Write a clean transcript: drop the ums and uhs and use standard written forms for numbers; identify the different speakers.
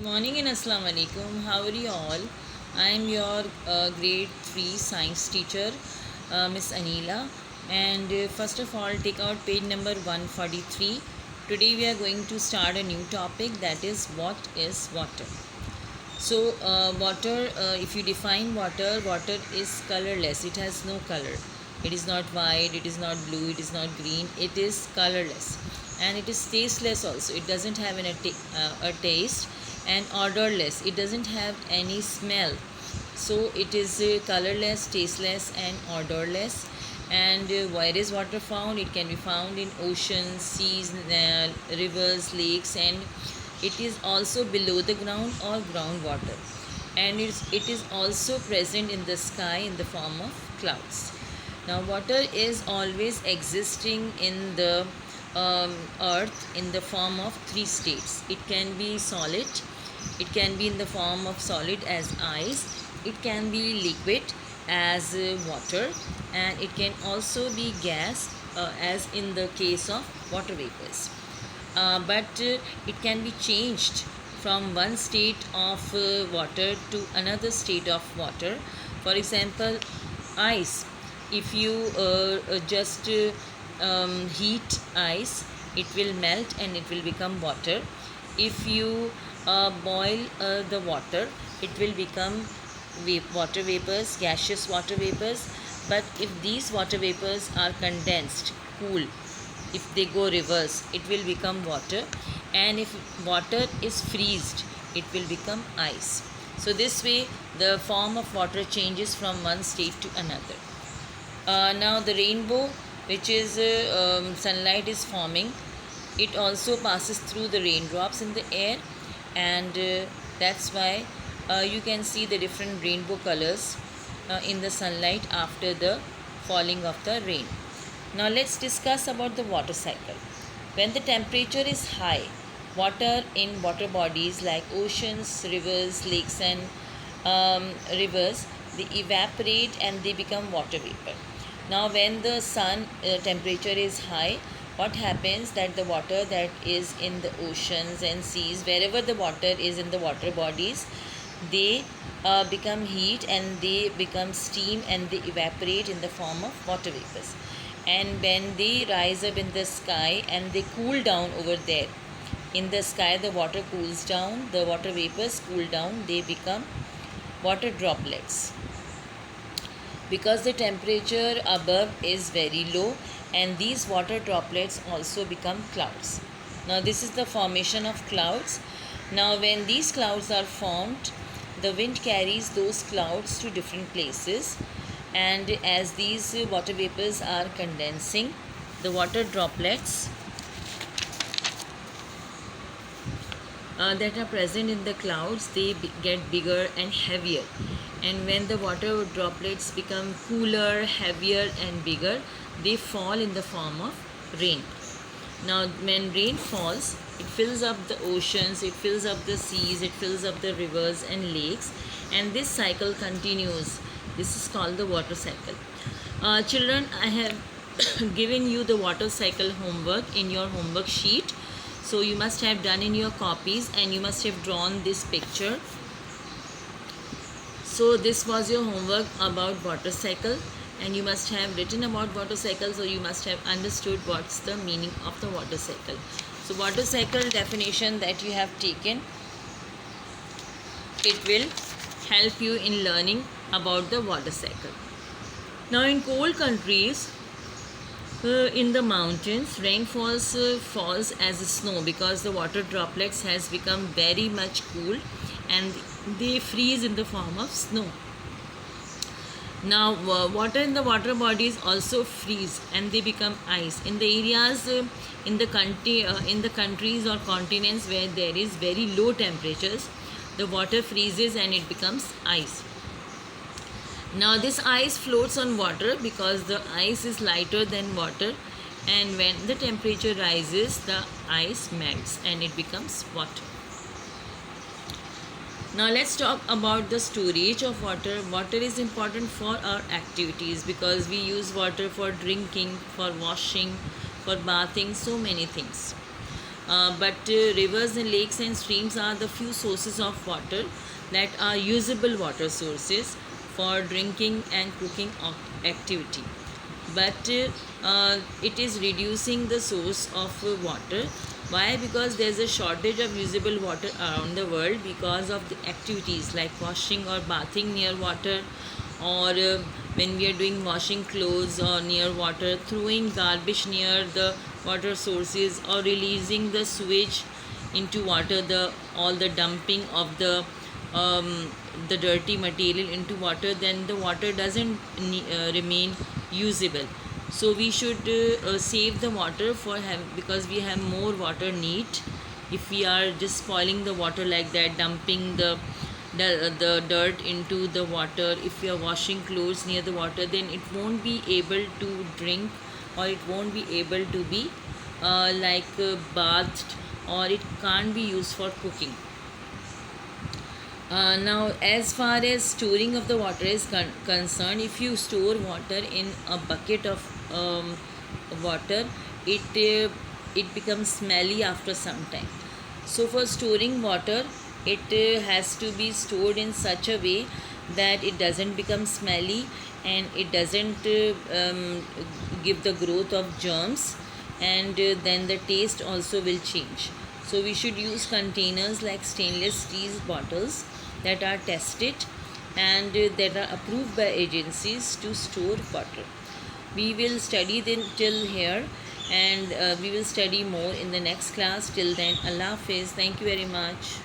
Speaker 1: Morning and Assalamu alaikum. How are you all? I am your grade 3 science teacher, Miss Anila. And first of all, take out page number 143. Today we are going to start a new topic, that is what is water. So, water, if you define water, water is colorless. It has no color. It is not white, it is not blue, it is not green. It is colorless. And it is tasteless also. It doesn't have a taste, and odorless. It doesn't have any smell. So, it is colorless, tasteless, and odorless. And where is water found? It can be found in oceans, seas, rivers, lakes, and it is also below the ground or groundwater, and it is also present in the sky in the form of clouds. Now, water is always existing in the earth in the form of three states. It can be solid, it can be in the form of solid as ice, it can be liquid as water, and it can also be gas as in the case of water vapors. But it can be changed from one state of water to another state of water. For example, ice. If you just heat ice, it will melt and it will become water. If you boil the water, it will become water vapors, gaseous water vapors. But if these water vapors are condensed, cool, if they go reverse, it will become water, and if water is freezed, it will become ice. So this way the form of water changes from one state to another. Now the rainbow, which is sunlight is forming, it also passes through the raindrops in the air, and that's why you can see the different rainbow colors in the sunlight after the falling of the rain. Now let's discuss about the water cycle. When the temperature is high, water in water bodies like oceans, rivers, lakes, and rivers, they evaporate and they become water vapor. Now when the sun temperature is high, what happens that the water that is in the oceans and seas, wherever the water is in the water bodies, they become heat and they become steam and they evaporate in the form of water vapors. And when they rise up in the sky and they cool down over there, in the sky the water cools down, the water vapors cool down, they become water droplets, because the temperature above is very low, and these water droplets also become clouds. Now this is the formation of clouds. Now when these clouds are formed, the wind carries those clouds to different places, and as these water vapors are condensing, the water droplets that are present in the clouds, they get bigger and heavier, and when the water droplets become cooler, heavier, and bigger, they fall in the form of rain. Now when rain falls, it fills up the oceans, it fills up the seas, it fills up the rivers and lakes, and this cycle continues. This is called the water cycle. Children, I have given you the water cycle homework in your homework sheet. So you must have done in your copies, and you must have drawn this picture. So this was your homework about water cycle, and you must have written about water cycle, so you must have understood what's the meaning of the water cycle. So water cycle definition that you have taken, it will help you in learning about the water cycle. Now in cold countries, in the mountains, rain falls as snow, because the water droplets has become very much cool and they freeze in the form of snow. Now water in the water bodies also freeze and they become ice. In the areas in the countries or continents where there is very low temperatures, the water freezes and it becomes ice. Now this ice floats on water because the ice is lighter than water, and when the temperature rises, the ice melts and it becomes water. Now let's talk about the storage of water. Water is important for our activities because we use water for drinking, for washing, for bathing, so many things. but rivers and lakes and streams are the few sources of water that are usable water sources for drinking and cooking activity. But it is reducing the source of water. Why? Because there's a shortage of usable water around the world because of the activities like washing or bathing near water, or when we are doing washing clothes or near water, throwing garbage near the water sources, or releasing the sewage into water, the all the dumping of the dirty material into water, then the water doesn't remain usable. So we should save the water because we have more water need. If we are just spoiling the water like that, dumping the dirt into the water, if we are washing clothes near the water, then it won't be able to drink, or it won't be able to be bathed, or it can't be used for cooking. Now, as far as storing of the water is concerned, if you store water in a bucket of water, it becomes smelly after some time. So for storing water, it has to be stored in such a way that it doesn't become smelly, and it doesn't give the growth of germs, and then the taste also will change. So we should use containers like stainless steel bottles that are tested and that are approved by agencies to store water. We will study them till here, and we will study more in the next class. Till then, Allah Hafiz. Thank you very much.